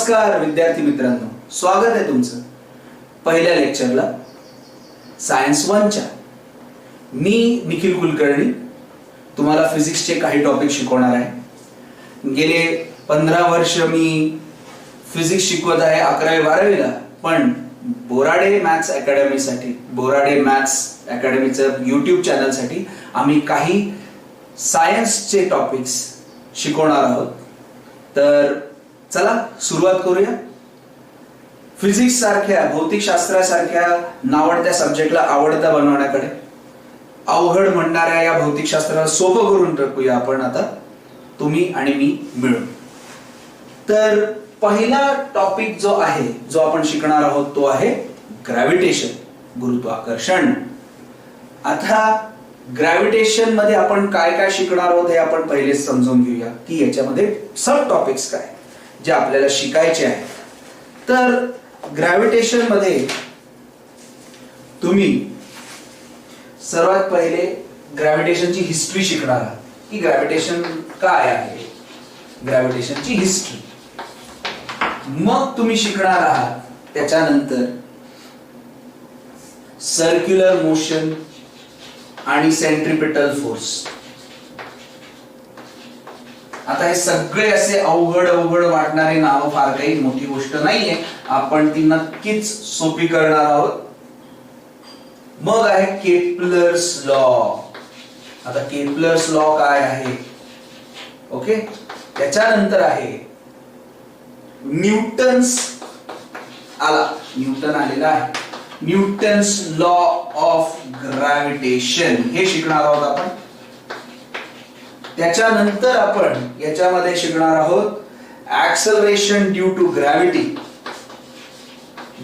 नमस्कार विद्यार्थी मित्रांनो, स्वागत आहे तुमचं पहिल्या लेक्चरला सायन्स 1 च्या. मी निखिल कुलकर्णी तुम्हाला फिजिक्सचे काही टॉपिक शिकवणार आहे. गेले 15 वर्ष मी फिजिक्स शिकवत आहे 11वी 12वीला. पण बोराडे मॅथ्स अकॅडमीचं YouTube चॅनलसाठी आम्ही काही सायन्सचे टॉपिक्स शिकवणार आहोत. तर चला सुरुवात करूया. फिजिक्स सारख्या भौतिकशास्त्रासारख्या नावडत्या सब्जेक्टला आवडता बनवण्याकडे, अवघड म्हणणाऱ्या या भौतिकशास्त्राला सोपं करून टाकूया आपण आता तुम्ही आणि मी मिळून. तर पहिला टॉपिक जो आहे, जो आपण शिकणार आहोत तो आहे ग्रॅव्हिटेशन, गुरुत्वाकर्षण. आता ग्रॅव्हिटेशन मध्ये आपण काय काय शिकणार आहोत हे आपण पहिले समजून घेऊया की याच्यामध्ये सब टॉपिक्स काय जे आपल्याला शिकायचे आहे. तर ग्रॅव्हिटेशन मध्ये तुम्ही सर्वात पहिले ग्रॅव्हिटेशनची हिस्ट्री शिकणार आहात की ग्रॅव्हिटेशन काय आहे, ग्रॅव्हिटेशनची हिस्ट्री. मग तुम्ही शिकणार आहात त्याच्यानंतर सर्क्युलर मोशन आणि सेंट्रिपिटल फोर्स. आता हे सगळे असे अवघड वाटणारे नाव फार काही मोठी गोष्ट नाहीये, आपण ती नक्कीच सोपी करणार आहोत. मग आहे केपलर्स लॉ. आता केपलर्स लॉ काय आहे, ओके. त्याच्यानंतर आहे न्यूटन्स आलेला आहे, न्यूटन्स लॉ ऑफ ग्रॅव्हिटेशन हे शिकणार आहोत आपण. त्याच्यानंतर आपण याच्यामध्ये शिकणार आहोत ऍक्सलरेशन ड्यू टू ग्रॅव्हिटी.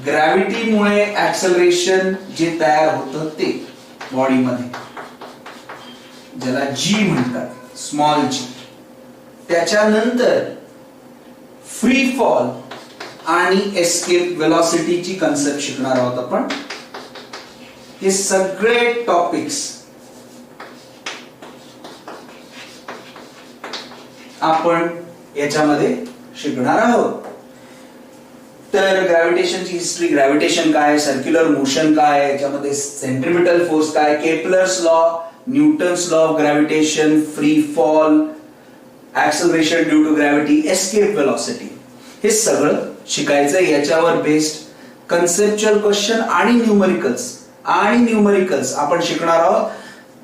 ग्रॅव्हिटीमुळे ऍक्सलरेशन जे तयार होतं ते बॉडीमध्ये, ज्याला जी म्हणतात, स्मॉल जी. त्याच्यानंतर फ्री फॉल आणि एस्केप वेलॉसिटीची कन्सेप्ट शिकणार आहोत आपण. हे सगळे टॉपिक्स आपण याच्यामध्ये शिकणार आहोत. तर ग्रॅव्हिटेशनची हिस्ट्री, ग्रॅव्हिटेशन काय, सर्क्युलर मोशन काय, याच्यामध्ये सेंट्रिपिटल फोर्स काय, Kepler's law, Newton's law of gravitation, free fall, acceleration due to gravity, escape velocity, हे सगळं शिकायचं. याच्यावर बेस्ड कन्सेप्च्युअल क्वेश्चन आणि न्यूमरिकल्स आपण शिकणार आहोत.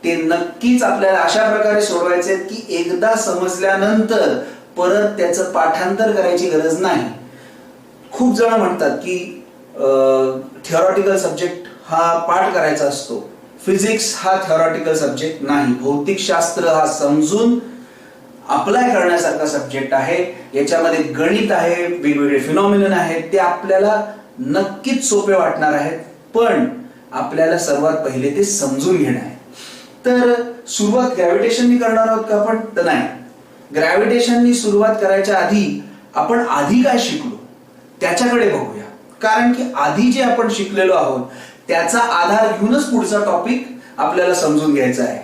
ते नक्कीच आपल्याला अशा प्रकारे सोडवायचे की एकदा समजल्यानंतर परत त्याचं पाठांतर करायची गरज नाही. खूप जण म्हणतात की थिओरॉटिकल सब्जेक्ट हा पाठ करायचा असतो. फिजिक्स हा थिओरॉटिकल सब्जेक्ट नाही, भौतिकशास्त्र हा समजून अप्लाय करण्यासारखा सब्जेक्ट आहे. याच्यामध्ये गणित आहे, वेगवेगळे फिनॉमिनन आहेत, ते आपल्याला नक्कीच सोपे वाटणार आहेत. पण आपल्याला सर्वात पहिले ते समजून घेणं आहे. तर सुरुवात ग्रॅव्हिटेशननी करणार आहोत का आपण? तर नाही. ग्रॅव्हिटेशननी सुरुवात करायच्या आधी आपण आधी काय शिकलो त्याच्याकडे बघूया. कारण की आधी जे आपण शिकलेलो आहोत त्याचा आधार घेऊनच पुढचा टॉपिक आपल्याला समजून घ्यायचा आहे.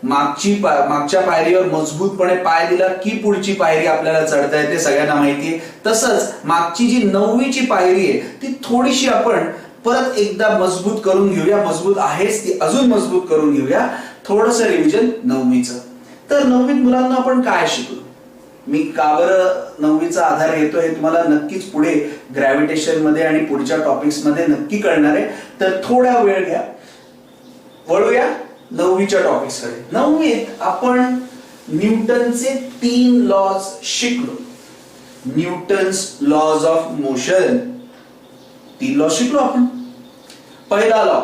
मागच्या पायरीवर मजबूतपणे पाय दिला की पुढची पायरी आपल्याला चढता येते, सगळ्यांना माहितीये. तसंच मागची जी 9वीची पायरी आहे ती थोडीशी आपण परत एकदा मजबूत करून घेऊया. मजबूत आहेच ती, अजून मजबूत करून घेऊया. थोडंसं रिव्हिजन 9वीचं. तर 9वीत मुलांना आपण काय शिकलो, मी का बरं 9वीचा आधार घेतो हे तुम्हाला नक्कीच पुढे ग्रॅव्हिटेशन मध्ये आणि पुढच्या टॉपिक्स मध्ये नक्की कळणार आहे. तर थोडा वेळ घ्या, वळूया 9वीच्या टॉपिक्स कडे. 9वीत आपण न्यूटनचे 3 लॉज शिकलो. Newton's laws of motion 3 law शिकलो आपण. पहिला law,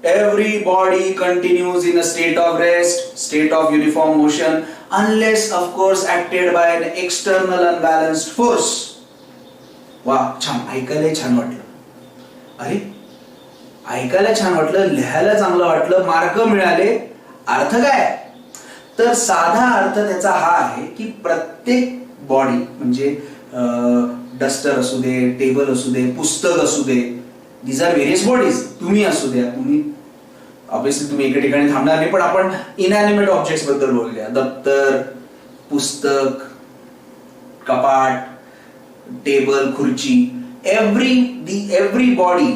every body continues in a state of rest, state of uniform motion, unless of course acted by an external unbalanced force. वा, छान, ऐकायला छान वाटलं. अरे ऐकायला छान वाटलं, लिहायला चांगलं वाटलं, मार्क मिळाले. अर्थ काय? तर साधा अर्थ त्याचा हा आहे की प्रत्येक बॉडी म्हणजे डस्टर असू दे, टेबल असू दे, पुस्तक असू दे, these are various bodies. तुम्ही असू द्या, तुम्ही ऑब्विसली तुम्ही एका ठिकाणी थांबणार नाही, पण आपण इनॅनिमेट ऑब्जेक्ट्स बद्दल बोलूया. दप्तर, पुस्तक, कपाट, टेबल, खुर्ची, every body,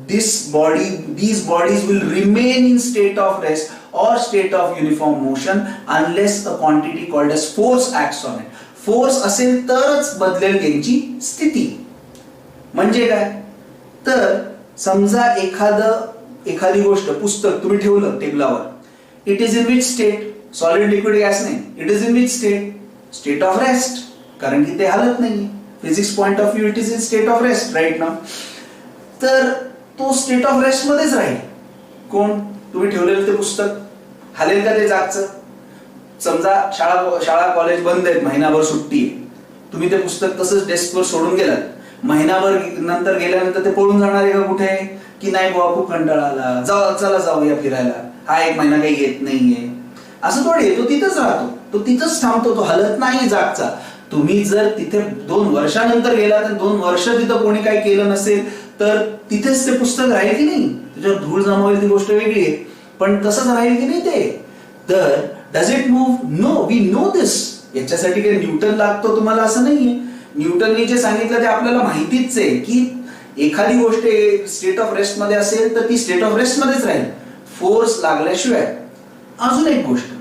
these bodies will remain in state of rest or state of uniform motion unless a quantity called as force acts on it. Force असेल तरच बदलेल त्यांची स्थिती. म्हणजे काय तर समजा एखादी गोष्ट, पुस्तक तुम्ही ठेवलं टेबलावर, it is in which state? Solid, liquid, gas नाही. It is in which state? State of rest, कारण की ते हालत नाही. Physics point of view it is in state of rest right now. तर तो स्टेट ऑफ रेस्ट मध्येच राहील. कोण? तुम्ही ठेवलेलं ते पुस्तक हालेल का ते जागचं? समजा शाळा कॉलेज बंद आहेत, महिनाभर सुट्टी आहे, तुम्ही ते पुस्तक तसंच डेस्कवर सोडून गेलात, महिनाभर नंतर गेल्यानंतर ते पळून जाणार आहे का कुठे? की नाही बाबा खूप कंटाळा आला, चला जाऊया फिरायला, हा एक महिना काही येत नाहीये, असं थोडे. तो तिथंच राहतो, तो तिथंच थांबतो, तो हलत नाही जागचा. तुम्ही जर तिथे 2 वर्षानंतर गेला तर 2 वर्ष तिथं कोणी काही केलं नसेल तर तिथेच ते पुस्तक राहील की नाही? त्याच्यावर धूळ जमावेल ती गोष्ट वेगळी आहे, पण तसंच राहील की नाही ते? तर does it move? No, we know this. याच्यासाठी काही न्यूटन लागतो तुम्हाला असं नाहीये. न्यूटनने जे सांगितलं ते आपल्याला माहितीच आहे की एखादी गोष्ट स्टेट ऑफ रेस्ट मध्ये असेल तर ती स्टेट ऑफ रेस्ट मध्येच राहील, फोर्स लागल्याशिवाय. अजून एक गोष्ट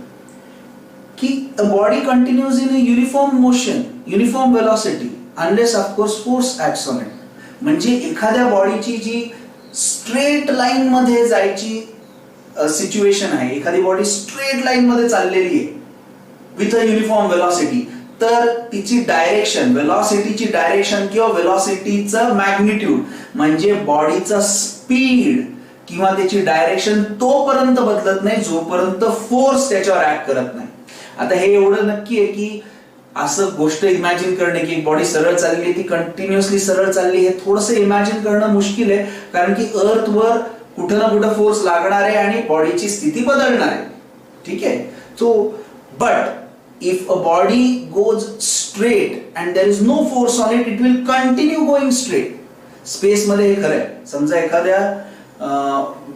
की a body continues in a uniform motion, uniform velocity unless of course force acts on it. म्हणजे एखाद्या बॉडीची जी स्ट्रेट लाईन मध्ये जायची सिच्युएशन आहे, एखादी बॉडी स्ट्रेट लाईन मध्ये चाललेली आहे विथ अ युनिफॉर्म वेलॉसिटी, तर तिची डायरेक्शन, वेलॉसिटीची डायरेक्शन किंवा वेलॉसिटीचं मॅग्निट्यूड म्हणजे बॉडीचा स्पीड किंवा त्याची डायरेक्शन तोपर्यंत बदलत नाही जोपर्यंत फोर्स त्याच्यावर ऍक्ट करत नाही. आता हे एवढं नक्की आहे की असं गोष्ट इमॅजिन करणे की एक बॉडी सरळ चालली आहे, ती कंटिन्युअसली सरळ चालली, हे थोडंसं इमॅजिन करणं मुश्किल आहे, कारण की अर्थवर कुठं ना कुठं फोर्स लागणार आहे आणि बॉडीची स्थिती बदलणार आहे. ठीक आहे. So but if a body goes straight and there is no force on it, it will continue going straight. Space मध्ये हे खरं आहे. समजा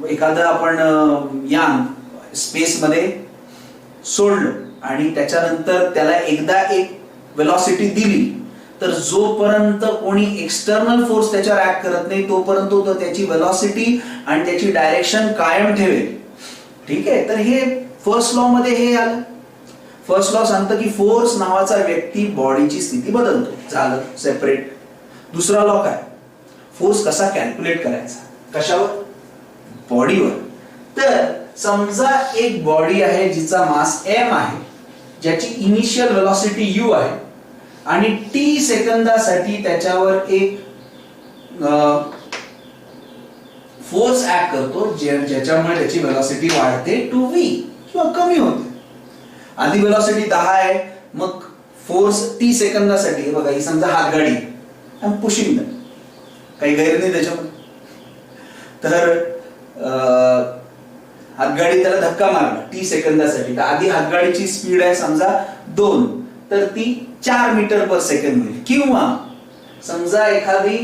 एखादं आपण यान स्पेस मध्ये सोडलं आणि त्याच्यानंतर त्याला एकदा एक वेलॉसिटी दिली तर जोपर्यंत कोणी एक्सटर्नल फोर्स त्याच्यावर ऍक्ट करत नाही तोपर्यंत तो त्याची वेलॉसिटी आणि त्याची डायरेक्शन कायम ठेवेल. ठीक आहे. तर हे फर्स्ट लॉ मध्ये हे आलं. फर्स्ट लॉ सांगतं की फोर्स नावाचा व्यक्ती बॉडीची स्थिती बदलतो. झालं सेपरेट. दुसरा लॉ काय? फोर्स कसा कॅल्क्युलेट करायचा? कशावर? बॉडीवर. तर समजा एक बॉडी आहे जिचा मास m आहे, ज्याची इनिशियल वेलॉसिटी u आहे आणि t सेकंदासाठी त्याच्यावर एक फोर्स ऍक्ट करतो ज्याच्यामुळे त्याची वेलॉसिटी वाढते टू v किंवा कमी होते. आधी वेलॉसिटी 10 आहे, मग फोर्स t सेकंदासाठी, बघा ही समजा हातगाडी आहे, पुशिंग दॅट, काही गैर नाही त्याच्यामध्ये. तर हातगाडी त्याला धक्का मारला t सेकंदासाठी, तर आधी हातगाडीची स्पीड आहे समजा 2, तर ती 4 मीटर पर सेकंड होईल. किंवा समजा एखादी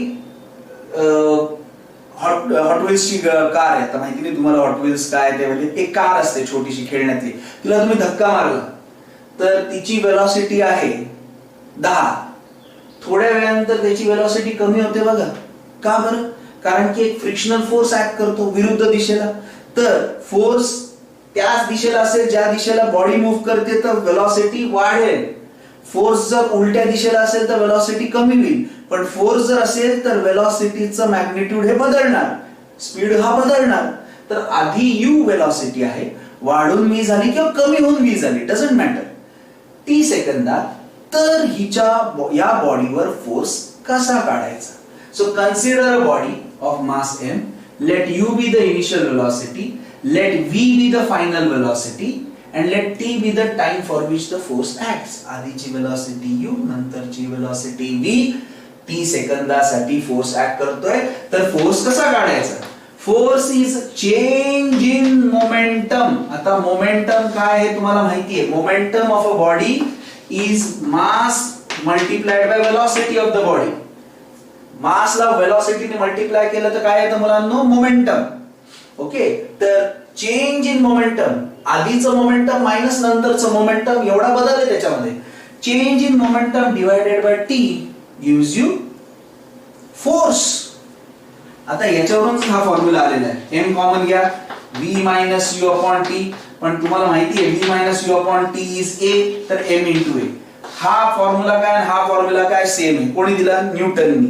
हॉट व्हील्सची कार आहे, आता माहिती नाही तुम्हाला हॉट व्हील्स काय ते, म्हणजे एक कार असते छोटीशी खेळण्यातली, तिला तुम्ही धक्का मारला तर तिची वेलॉसिटी आहे 10, थोड्या वेळानंतर त्याची वेलॉसिटी कमी होते. बघा का बरं? कारण की एक फ्रिक्शनल फोर्स ऍक्ट करतो विरुद्ध दिशेला. तर फोर्स त्याच दिशेला असेल ज्या दिशेला बॉडी मूव्ह करते तर वेलॉसिटी वाढेल. फोर्स जर उलट्या दिशेला असेल तर वेलॉसिटी कमी होईल. पण फोर्स जर असेल तर वेलॉसिटीचं मॅग्निट्यूड हे बदलणार, स्पीड हा बदलणार. तर आधी u वेलॉसिटी आहे, वाढून v झाली किंवा कमी होऊन v झाली, डझंट मॅटर, t सेकंदात. तर या बॉडीवर फोर्स कसा काढायचा? So consider a body of mass m. Let u be the initial velocity, let v be the final velocity, and let t be the time for which the force acts. आधीची velocity u, नंतरची velocity v, t सेकंदासाठी force act करतोय. तर force कसा काढायचा? Force is change in momentum. आता momentum काय आहे तुम्हाला माहिती आहे. Momentum of a body is mass multiplied by velocity of the body. मासला वेलॉसिटीने मल्टिप्लाय केलं तर काय येतं मुलांनो? मोमेंटम. ओके. तर चेंज इन मोमेंटम, आधीचं मोमेंटम मायनस नंतरचं मोमेंटम, एवढा बदल आहे त्याच्यामध्ये. Change in momentum divided by T gives you force. आता याच्यावरून हा फॉर्म्युला आलेला आहे. एम कॉमन घ्या, v minus U upon T, पण तुम्हाला माहिती आहे v minus U upon T is a, तर m इंटू ए. हा फॉर्म्युला काय आणि हा फॉर्म्युला काय सेम आहे. कोणी दिला? न्यूटननी.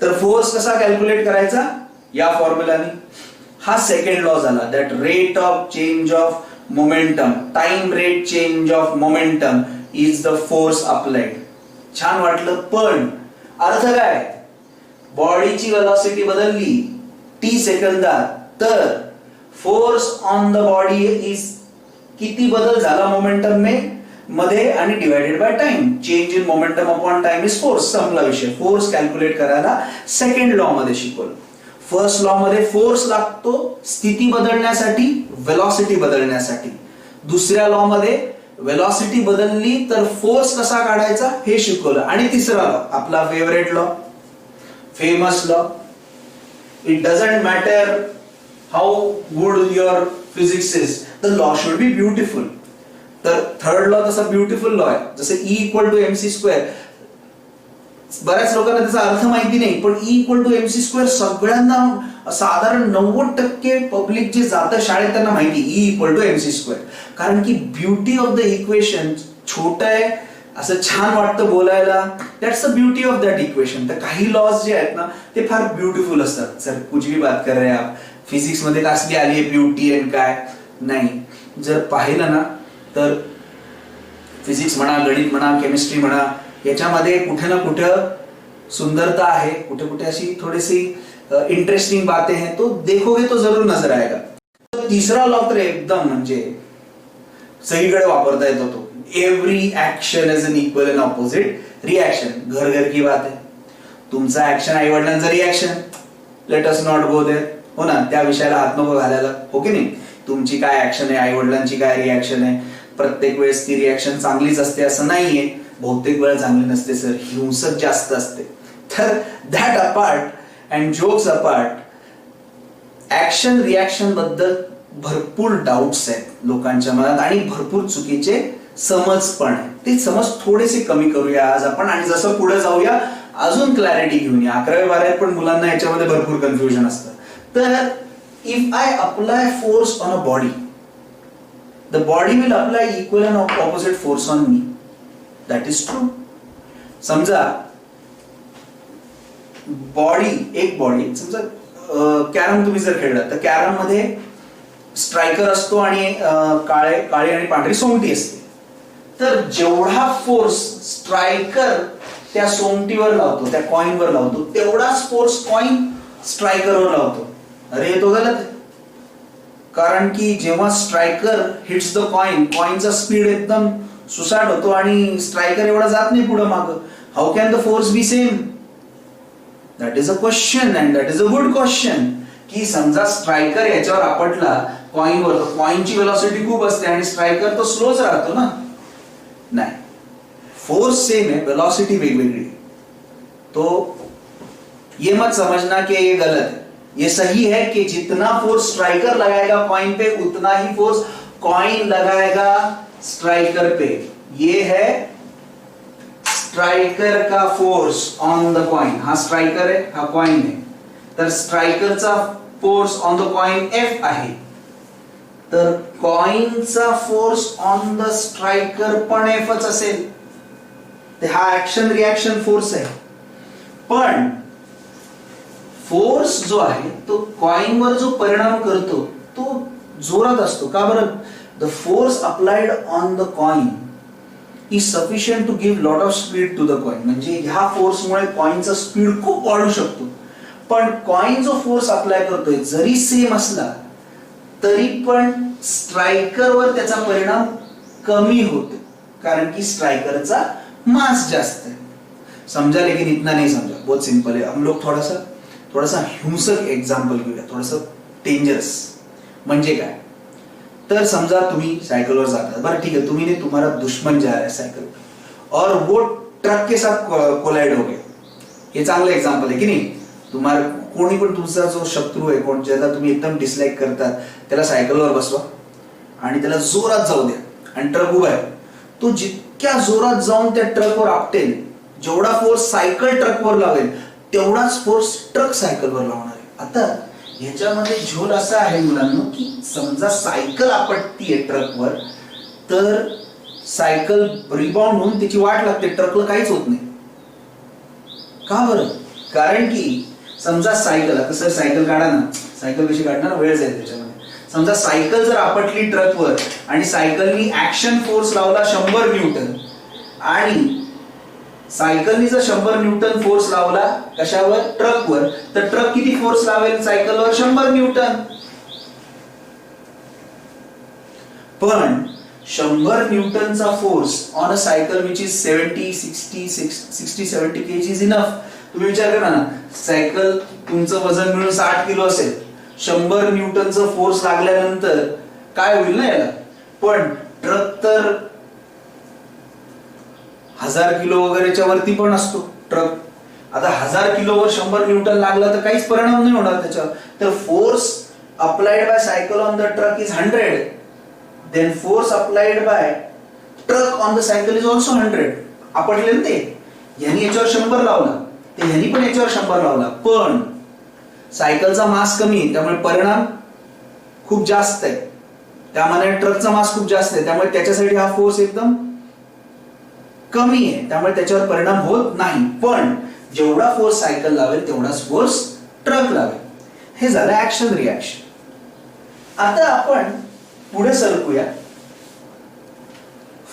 तर फोर्स कसा कॅल्क्युलेट करायचा? या फॉर्म्युलानी. हा सेकंड लॉ झाला, that rate of change of momentum, time rate change of momentum is the force applied. छान वाटलं, पण अर्थ काय? बॉडीची वेलॉसिटी बदलली टी सेकंदात, तर force on the body is किती बदल झाला मोमेंटम मध्ये आणि divided by time. Change in momentum upon time is force. संपला विषय. फोर्स कॅल्क्युलेट करायला सेकंड लॉ मध्ये शिकवलं. फर्स्ट लॉ मध्ये फोर्स लागतो स्थिती बदलण्यासाठी, वेलॉसिटी बदलण्यासाठी. दुसऱ्या लॉ मध्ये वेलॉसिटी बदलली तर फोर्स कसा काढायचा हे शिकवलं. आणि तिसरा लॉ, आपला favourite law, famous law, it doesn't matter how good your physics is, the law should be beautiful. तर थर्ड लॉ तसा ब्युटिफुल लॉ आहे. जसे E equal to MC square, बऱ्याच लोकांना त्याचा अर्थ माहिती नाही, पण E equal to MC square सगळ्यांना, साधारण 90% पब्लिक जे जातं शाळेत त्यांना माहिती E equal to MC square. कारण की ब्युटी ऑफ द इक्वेशन छोट आहे, असं छान वाटतं बोलायला. That's the beauty of that equation. तर काही लॉज जे आहेत ना ते फार ब्युटिफुल असतात. सर कुछ भी बात कर रहे आप, फिजिक्स मध्ये कसली आली आहे ब्युटी अँड काय नाही. जर पाहिलं ना तर फिजिक्स म्हणा, गणित म्हणा, केमिस्ट्री म्हणा, याच्यामध्ये कुठे ना कुठं सुंदरता आहे, कुठे कुठे अशी थोडीशी इंटरेस्टिंग बातें हैं, तो देखोगे तो जरूर नजर आएगा. तिसरा लॉ तर एकदम म्हणजे सगळीकडे वापरता येतो तो. Every action is an equal and opposite reaction. घर घर की बात है. तुमचा ऍक्शन आई वडिलांचा reaction, let us not go there. हो ना, त्या विषयाला हात नको घालायला. हो की नाही? तुमची काय ऍक्शन आहे, आई वडिलांची काय रिएक्शन आहे, प्रत्येक वेळेस ती रिएक्शन चांगलीच असते असं नाहीये. बहुतेक वेळा चांगली नसते सर, हिंसक जास्त असते. तर that apart and jokes apart, action reaction बद्दल भरपूर डाऊट्स आहेत लोकांच्या मनात आणि भरपूर चुकीचे समज पण आहे. ते समज थोडेसे कमी करूया आज आपण, आणि जसं पुढे जाऊया अजून क्लॅरिटी घेऊन या. 11वी-12वीत पण मुलांना याच्यामध्ये भरपूर कन्फ्युजन असतं. तर if I apply force on a body, the body will apply equal and opposite force on me. That is true. समजा बॉडी, एक बॉडी, समजा कॅरम तुम्ही जर खेळला तर कॅरम मध्ये स्ट्रायकर असतो आणि काळी आणि पांढरी सोंगटी असते. तर जेवढा फोर्स स्ट्रायकर त्या सोंगटीवर लावतो, त्या कॉइनवर लावतो, तेवढाच फोर्स कॉइन स्ट्रायकरवर लावतो. अरे तो गलत आहे. कारण की जेव्हा स्ट्रायकर हिट्स द कॉइन, कॉइनचा स्पीड एकदम सुसाट होतो आणि स्ट्रायकर एवढा जात नाही पुढे मागं. How can the force B same? That is a question and that is a good question. की समजा स्ट्रायकर याच्यावर आपटला कॉइनवर, तर कॉइनची वेलॉसिटी खूप असते आणि स्ट्रायकर तो स्लोच राहतो ना. नाही, फोर्स सेम है, वेलोसिटी वेगवेगळी. तो ये मत समझना कि ये गलत है. ये सही है कि जितना फोर्स स्ट्राइकर लगाएगा कॉइन पे, उतना ही फोर्स कॉइन लगाएगा स्ट्राइकर पे. ये है स्ट्राइकर का फोर्स ऑन द कॉइन. हा स्ट्राइकर है, हा कॉइन है. तर स्ट्राइकरचा force on the coin F आहे. तर कॉइनचा फोर्स ऑन द स्ट्राइकर पण Fच असेल. हा ऍक्शन रिएक्शन फोर्स आहे. पण फोर्स जो आहे तो कॉइनवर जो परिणाम करतो तो जोरात असतो. का बरं? The force applied on the coin is sufficient to give lot of speed to the coin. म्हणजे ह्या फोर्समुळे कॉइनचा स्पीड खूप वाढू शकतो. पण कॉइन जो फोर्स अप्लाय करतोय जरी सेम असला तरी पण स्ट्रायकरवर त्याचा परिणाम कमी होतो, कारण की स्ट्रायकरचा मास जास्त है. समझा, लेकिन इतना नहीं समझा. बहुत सिंपल है. हम लोग थोड़ा सा हिंसक एग्जाम्पल घेऊया, थोडंसं डेंजरस. म्हणजे काय? तर समजा तुम्ही सायकलवर जाता. बरं ठीक है, तुम्ही ने तुम्हारा दुश्मन जा रहा है साइकिल पे और वो ट्रक के साथ कोलाइड हो गया. हे चांगलं एग्जाम्पल आहे की नाही? तुम्हाला कोणी पण तुमचा जो शत्रू आहे, कोण ज्याला तुम्ही एकदम डिसलाईक करतात, त्याला सायकलवर बसवा आणि त्याला जोरात जाऊ द्या आणि ट्रक उभा आहे. तो जितक्या जोरात जाऊन त्या ट्रकवर आपटेल, जेवढा फोर्स सायकल ट्रकवर लावेल तेवढाच फोर्स ट्रक सायकलवर लावणार आहे. आता ह्याच्यामध्ये झोल असा आहे मुलांना की समजा सायकल आपटतीये ट्रकवर, तर सायकल रिबाउंड होऊन त्याची वाट लागते, ट्रकला काहीच होत नाही. का बरं? कारण की समजा सायकल, आता सर सायकल काढा ना, सायकल कशी काढणार, वेळ जाईल त्याच्यामध्ये. समजा सायकल जर आपटली ट्रकवर आणि सायकलनी ऍक्शन फोर्स लावला 100 न्यूटन, आणि सायकलनी जर 100 न्यूटन फोर्स लावला कशावर, ट्रकवर, तर ट्रक किती फोर्स लावेल सायकलवर, 100 न्यूटन. पण 100 न्यूटनचा force on a cycle which is 60-70 kg is enough. तुम्ही विचार करा ना, सायकल तुमचं वजन मिळून 60 किलो असेल, 100 न्यूटनचं फोर्स लागल्यानंतर काय होईल ना याला. पण ट्रक तर 1000 किलो वगैरेच्या वरती पण असतो ट्रक. आता 1000 किलोवर 100 न्यूटन लागला तर काहीच परिणाम नाही होणार त्याच्यावर. तर force applied by cycle on the truck is 100, then force applied by truck on the cycle is also 100. आपटले ना ते, यांनी याच्यावर 100 लावला, ते ह्यांनी पण याच्यावर 100 लावला, पण सायकलचा मास कमी आहे त्यामुळे परिणाम खूप जास्त आहे, त्यामुळे ट्रकचा मास खूप जास्त आहे, त्यामुळे त्याच्यासाठी हा फोर्स एकदम कमी आहे, त्यामुळे त्याच्यावर परिणाम होत नाही. पण जेवढा फोर्स सायकल लावेल तेवढाच फोर्स ट्रक लावेल. हे झालं ऍक्शन रिॲक्शन. आता आपण पुढे सरकूया.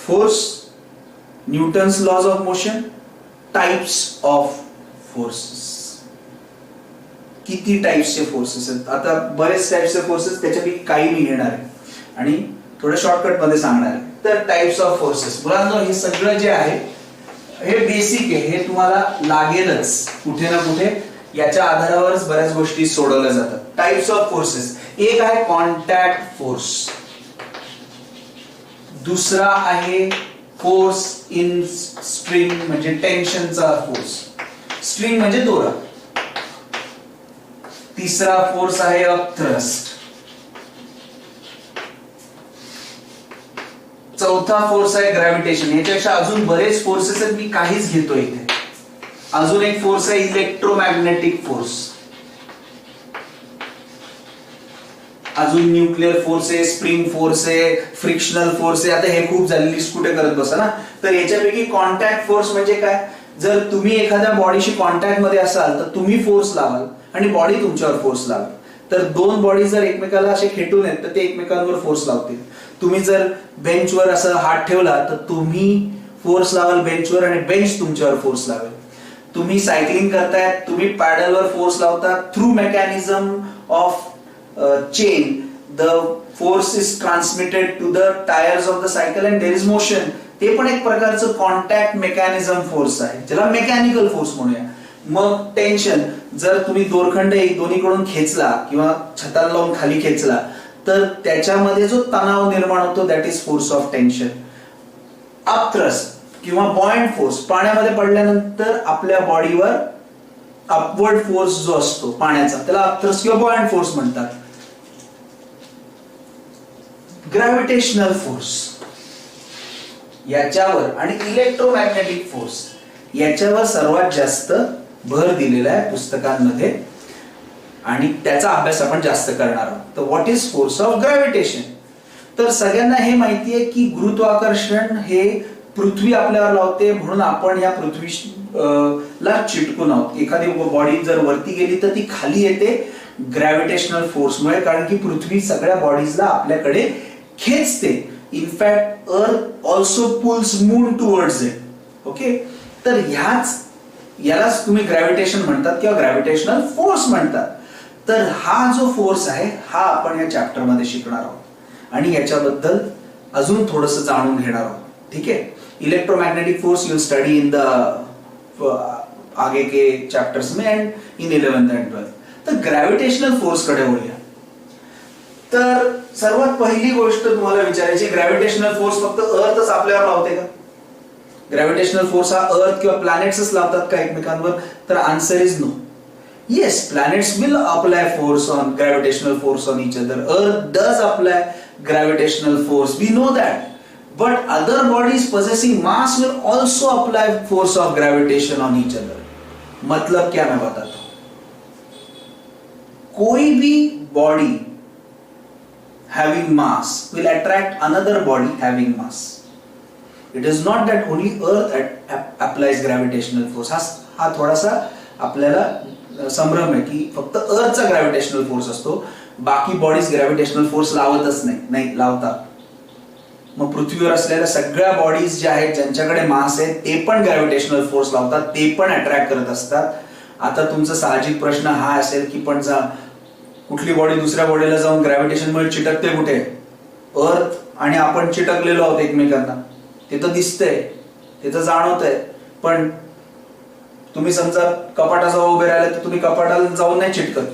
Force, Newton's laws of motion, types of forces. किती टाइप्सचे फोर्सेस आहेत, आता बरेच टाइप्सचे फोर्सेस, त्याच्यापैकी काही मी घेणार आहे आणि थोडं शॉर्टकट मध्ये सांगणार आहे. तर टाइप्स ऑफ फोर्सेस मुलांनो, हे सगळं जे आहे हे बेसिक आहे, हे तुम्हाला लागेलच कुठे ना कुठे, याच्या आधारावरच बऱ्याच गोष्टी सोडवल्या जातात. टाइप्स ऑफ फोर्सेस, एक आहे कॉन्टॅक्ट फोर्स, दुसरा आहे फोर्स इन स्ट्रिंग म्हणजे टेन्शनचा फोर्स, स्ट्रिंग म्हणजे दोरा, तिसरा फोर्स आहे अपथ्रस्ट, चौथा फोर्स आहे ग्रॅव्हिटेशन. याच्यापेक्षा अजून बरेच फोर्सेस आहेत, मी काहीच घेतोय इथे. अजून एक फोर्स आहे इलेक्ट्रोमॅग्नेटिक फोर्स, अजून न्यूक्लिअर फोर्स आहे, स्प्रिंग फोर्स आहे, फ्रिक्शनल फोर्स आहे. आता हे खूप झाले, लिस्ट कुठे करत बसा ना. तर याच्यापैकी कॉन्टॅक्ट फोर्स म्हणजे काय, जर तुम्ही एखाद्या बॉडीशी कॉन्टॅक्ट मध्ये असाल तर तुम्ही फोर्स लावाल आणि बॉडी तुमच्यावर फोर्स लावाल. तर दोन बॉडी जर एकमेकाला असे खेटून आहेत तर ते एकमेकांवर फोर्स लावतील. तुम्ही जर बेंचवर असं हात ठेवला तर तुम्ही फोर्स लावाल बेंचवर आणि बेंच तुमच्यावर फोर्स लावेल. तुम्ही सायकलिंग करताय, तुम्ही पॅडलवर फोर्स लावता, through mechanism of chain the force is transmitted to the tyres of the cycle and there is motion. ते पण एक प्रकारचं कॉन्टॅक्ट मेकॅनिझम फोर्स आहे, ज्याला मेकॅनिकल फोर्स म्हणूया. मग टेन्शन, जर तुम्ही दोरखंड एक दोन्हीकडून खेचला किंवा छताला लावून खाली खेचला तर त्याच्यामध्ये जो तणाव निर्माण होतो that is force of tension. Upthrust किंवा बॉयंट फोर्स, पाण्यामध्ये पडल्यानंतर आपल्या बॉडीवर अपवर्ड फोर्स जो असतो पाण्याचा त्याला अपथ्रस्ट किंवा बॉयंट फोर्स म्हणतात. ग्रॅव्हिटेशनल फोर्स याच्यावर आणि इलेक्ट्रोमॅग्नेटिक फोर्स याच्यावर सर्वात जास्त भर दिलेला आहे पुस्तकांमध्ये आणि त्याचा अभ्यास आपण जास्त करणार आहोत. तर what is force of gravitation? तर सगळ्यांना हे माहिती आहे की गुरुत्वाकर्षण हे पृथ्वी आपल्यावर लावते म्हणून आपण या पृथ्वीला चिटकून आहोत. एखादी बॉडी जर वरती गेली तर ती खाली येते ग्रॅव्हिटेशनल फोर्समुळे, कारण की पृथ्वी सगळ्या बॉडीजला आपल्याकडे खेचते. In fact earth also pulls moon towards it. Okay, तर यालाच तुम्ही ग्रॅव्हिटेशन म्हणतात किंवा ग्रॅव्हिटेशनल फोर्स म्हणतात. तर हा जो फोर्स आहे हा आपण या चॅप्टर मध्ये शिकणार आहोत आणि याच्याबद्दल अजून थोडंसं जाणून घेणार आहोत. ठीक आहे, electromagnetic force you study in the आगे के चैप्टर्स में and in 11th and 12th. तर ग्रॅव्हिटेशनल फोर्स कडे वळूया. तर सर्वात पहिली गोष्ट तुम्हाला विचारायची, ग्रॅव्हिटेशनल फोर्स फक्त अर्थच आपल्यावर लावते का? ग्रॅव्हिटेशनल फोर्स हा अर्थ किंवा प्लॅनेट्सच लावतात का एकमेकांवर? तर answer is no. Yes, planets will apply force on gravitational force on each other. Earth does apply gravitational force. We know that. but other bodies possessing mass will also apply force of gravitation on each other. मतलब क्या मैं बताता हूं, कोई भी body having mass will attract another body having mass. It is not that only Earth applies gravitational force. हा थोडासा आपल्याला संभ्रम आहे की फक्त अर्थचा ग्रॅव्हिटेशनल फोर्स असतो, बाकी बॉडीज ग्रॅव्हिटेशनल फोर्स लावतच नाही लावतात. मग पृथ्वीवर असलेल्या सगळ्या बॉडीज ज्या आहेत ज्यांच्याकडे मास आहे ते पण ग्रॅव्हिटेशनल फोर्स लावतात, ते पण अट्रॅक्ट करत असतात. आता तुमचा साहजिक प्रश्न हा असेल की पण कुठली बॉडी दुसऱ्या बॉडीला जाऊन ग्रॅव्हिटेशनमुळे चिटकते कुठे? अर्थ आणि आपण चिटकलेलो आहोत एकमेकांना, ते तर दिसतंय, ते तर जाणवतंय. पण तुम्ही समजा कपाटाजवळ उभे राहिले तर तुम्ही कपाटाला जाऊन नाही चिटकत,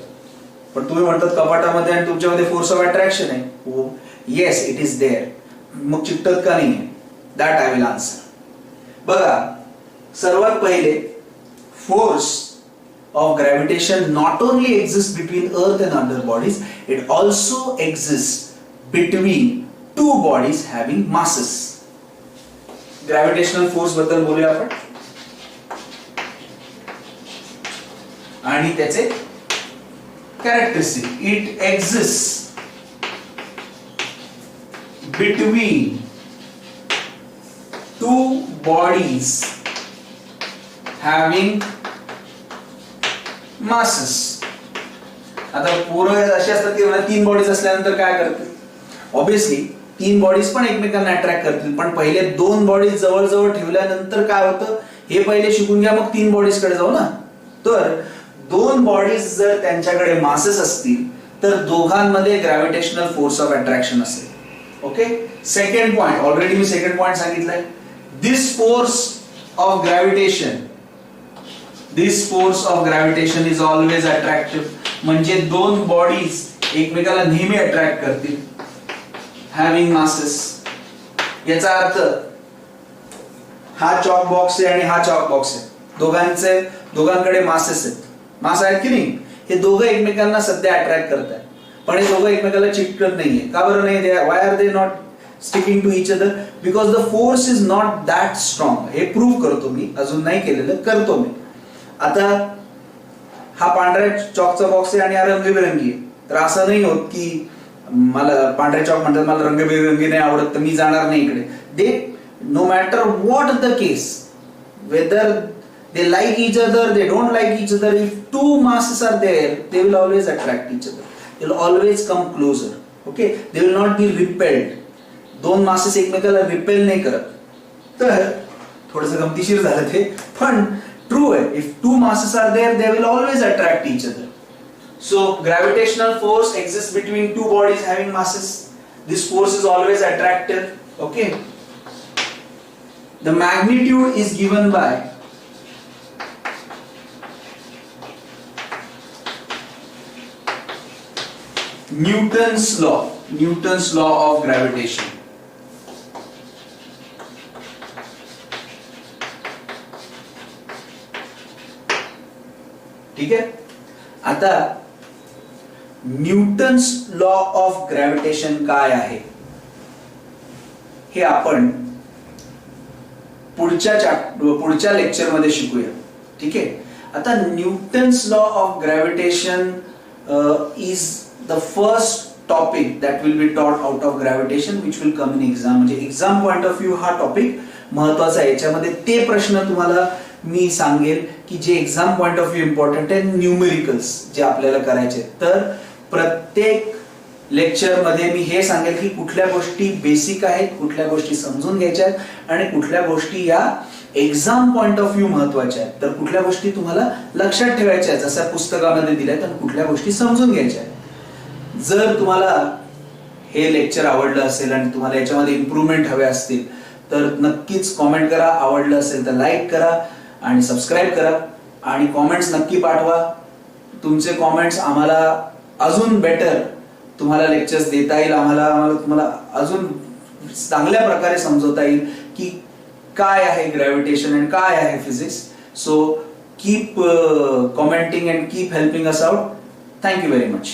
पण तुम्ही म्हणतात कपाटामध्ये आणि तुमच्यामध्ये फोर्स ऑफ अट्रॅक्शन आहे. Yes, it is there. मग चिकटत का नाही? That I will answer. बघा, सर्वात पहिले force of gravitation not only exist between earth and other bodies, it also exist between two bodies having masses. Gravitational force बद्दल बोलूया आपण आणि त्याचे characteristic. It exist between two bodies having masses. आता पूर्व अशी असतात की तीन बॉडीज असल्यानंतर काय करतील? ऑब्विसली तीन बॉडीज पण एकमेकांना अट्रॅक्ट करतील, पण पहिले दोन बॉडीज जवळजवळ ठेवल्यानंतर काय होतं हे पहिले शिकून घ्या, मग तीन बॉडीज कडे जाऊ ना. तर दोन बॉडीज जर त्यांच्याकडे मासेस असतील तर दोघांमध्ये ग्रॅव्हिटेशनल फोर्स ऑफ अट्रॅक्शन असेल. ओके, सेकंड पॉइंट, ऑलरेडी मी सेकंड पॉइंट सांगितलंय. This force of gravitation is always attractive. म्हणजे दोन बॉडीज एकमेकाला नेहमी अट्रॅक्ट करतील हॅव्हिंग मासेस. याचा अर्थ हा चॉक बॉक्स आहे आणि हा चॉक बॉक्स आहे, दोघांकडे मासेस आहेत, मास आहेत की नाही? हे दोघं एकमेकांना सध्या अट्रॅक्ट करतात, पण हे दोघं एकमेकाला चिटकत नाहीये. का बरं नाही? Why are they not sticking to each other? Because the force is not that strong. हे प्रूव्ह करतो मी, अजून नाही केलेलं, करतो मी. आता हा पांढऱ्या चॉकचा बॉक्स आहे आणि हा रंगबिरंगी आहे, तर असं नाही होत की मला पांढऱ्या चॉक म्हणतात मला रंगबिरंगी नाही आवडत तर मी जाणार नाही इकडे. They no matter what the case, whether they like each other, they don't like each other, if two masses are there they will always attract each other, they will always come closer. Okay, they will not be repelled. दोन masses एकमेकाला repel नाही करत. तर थोडंसं गमतीशीर झालं ते, पण ट्रू आहे. If two masses are there they will always attract each other. So gravitational force exists between two bodies having masses. This force is always attractive. Okay, the magnitude is given by Newton's law of gravitation. ठीक आहे. आता Newton's law of gravitation काय आहे हे आपण पुढच्या lecture मध्ये शिकूया. ठीक आहे. आता Newton's law of gravitation is the first topic that will be taught out of gravitation which will come in exam. म्हणजे एक्झाम पॉइंट ऑफ व्ह्यू हा टॉपिक महत्वाचा आहे. याच्यामध्ये ते प्रश्न तुम्हाला मी सांगेल की जे exam point of view important आहे, न्यूमेरिकल्स जे आपल्याला करायचे. तर प्रत्येक लेक्चर मध्ये मी हे सांगेल की कुठल्या गोष्टी बेसिक आहेत, कुठल्या गोष्टी समजून घ्यायच्या आहेत आणि कुठल्या गोष्टी या एक्झाम पॉइंट ऑफ व्ह्यू महत्वाच्या आहेत. तर कुठल्या गोष्टी तुम्हाला लक्षात ठेवायच्या आहेत जसं पुस्तकामध्ये दिल्यात आणि कुठल्या गोष्टी समजून घ्यायच्या आहेत. जर तुम्हाला हे लेक्चर आवडलं असेल आणि तुम्हाला याच्यामध्ये इम्प्रूव्हमेंट हवे असतील तर नक्कीच कॉमेंट करा. आवडलं असेल तर लाईक करा आणि सबस्क्राईब करा आणि कॉमेंट्स नक्की पाठवा. तुमचे कॉमेंट्स आम्हाला अजून बेटर तुम्हाला लेक्चर्स देता येईल, आम्हाला तुम्हाला अजून चांगल्या प्रकारे समजवता येईल की काय आहे ग्रॅव्हिटेशन आणि काय आहे physics. So keep commenting and keep helping us out. Thank you very much.